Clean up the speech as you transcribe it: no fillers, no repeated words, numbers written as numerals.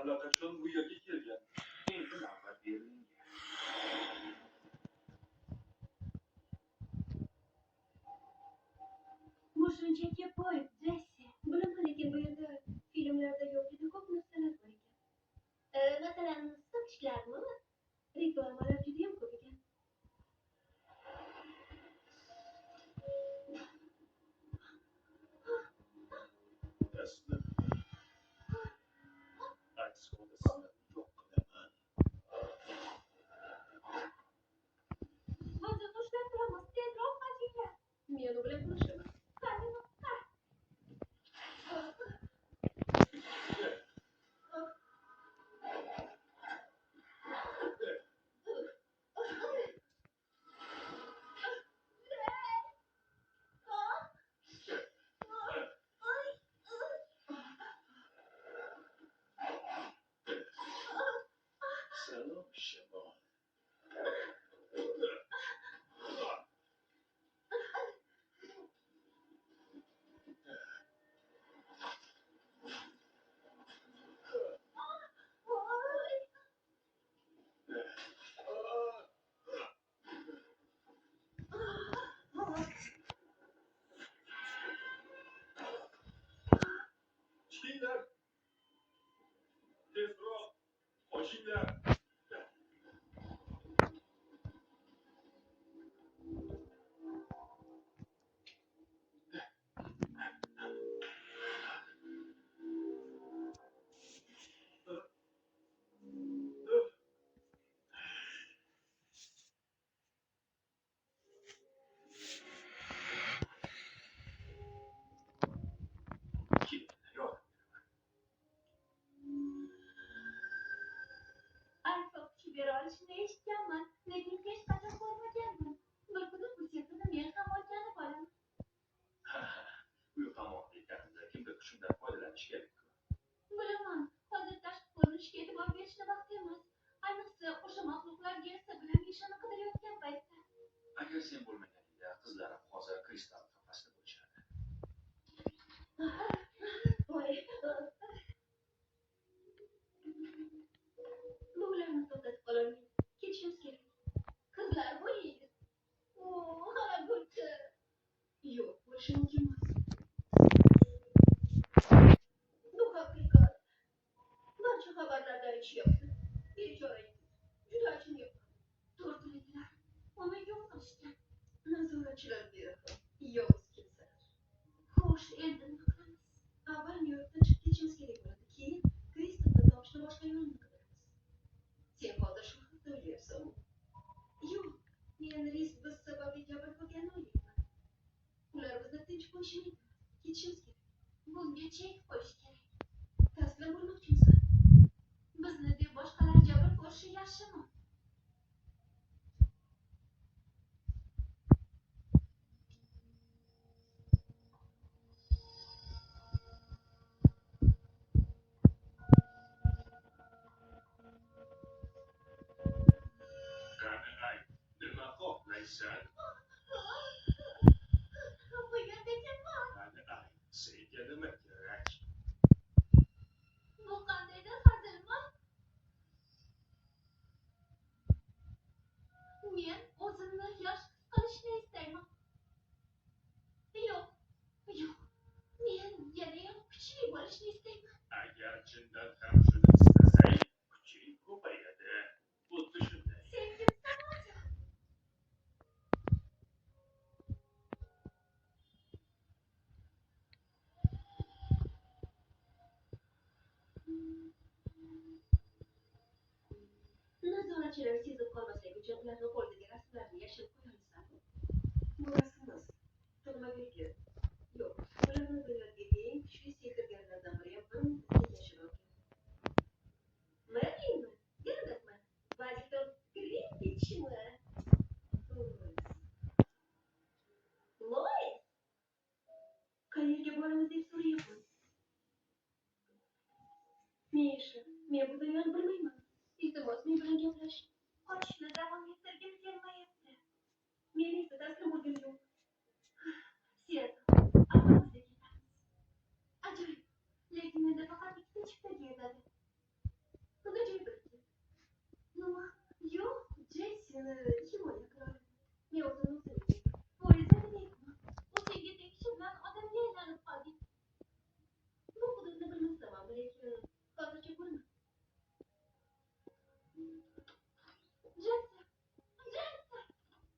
allaqachon bu yerga kelgan. Endi navbat bering. Bu shunchaki poyib, Jessi. Bilaman, lekin bu yerda filmlarda yo'q juda ko'p narsalar bor ekan. Masalan, sochishlarmi? Reklamalar judayam ko'p ekan. Taslim. Aksiyonda yo'q qilaman. Hozir ushlab turamiz. Tezroq qochinglar. Men u bilan ko'rishaman. Qani, Salom, Shamol. Chiqinglar. Tezroq qochinglar. aytmoqchi bera olishini eshitganman, lekin hech qachon ko'rmaganman. Bir kuni bu sirkni men ham o'rganib olaman. Bu qamoq ekanida kimdir shundan foydalanish kerak-ku. Bilaman, hozir tashqi ko'rinishga e'tibor berishni vaqti emas. Ayniqsa o'sha maxluqlar Gersa bilan Mishani qidirayotgan paytda. Agar sen bo'lmaganingda qizlarim hozir kristal qafasda bo'lishardi. Voy. Bu ularni to'xtatib qololmaydi. Ketishimiz kerak. Qizlar bo'laydi. Haraguchi. Yo'q, bo'lishi mumkin emas. Bu haqiqat. Barcha xabarlarda aytishyapti. Bechora yigit. Juda achinib. Tortiladilar. Uni yo'q qilishgan. Nazoratchilar beri yovuz kimsalar. Xo'sh, endi nima qilamiz? Avval Nyu-Yorkdan chiqib ketishimiz kerak bo'ladi. Keyin Kristofni topishni boshqa yo'lni qidiramiz. Sen hozir shu haqda o'ylayapsanmi? Yo'q, men Ris biz sababli jabr ko'rganini o'ylayman. Ular bizni tinch qo'yishmaydi. Ketishimiz kerak. Bunga chek qo'yish kerak. Taslim bo'lmoqchimisan? Bizni deb boshqalar jabr ko'rishi yaxshimi? Qani ay, nima xohlaysan? Bu yerda kim bor? Qani ay, senga nima kerak? Bu qandaydir hazilmi? Men o'zimni yosh his qilishni istayman. Yo'q, yo'q. Men yanayam kuchli bo'lishni istayman. Agar chindan ham shuni istasang, kuching ko'payadi. Xuddi shunday. Sen kimsan o'zi? Nazoratchilar sezib qolmaslik uchun ularni qo'lidagi rasmlarni yashirib qo'yamiz. Bu rasmimiz tug'magunga. Yo'q, ularni dunyodagi eng kuchli sehrgarlardan biri ham bir muddatga yashab olgan. Merlinmi? Gilbertmi? Vazifam Greenwichmi? Lois? Qayerga boramiz deb so'rayapman. Misha, men bu dunyoni bilmayman. Iltimos, men bilan gaplash. Qochishni davom ettirgim kelmayapti. Men esa taslim bo'lgim yo'q.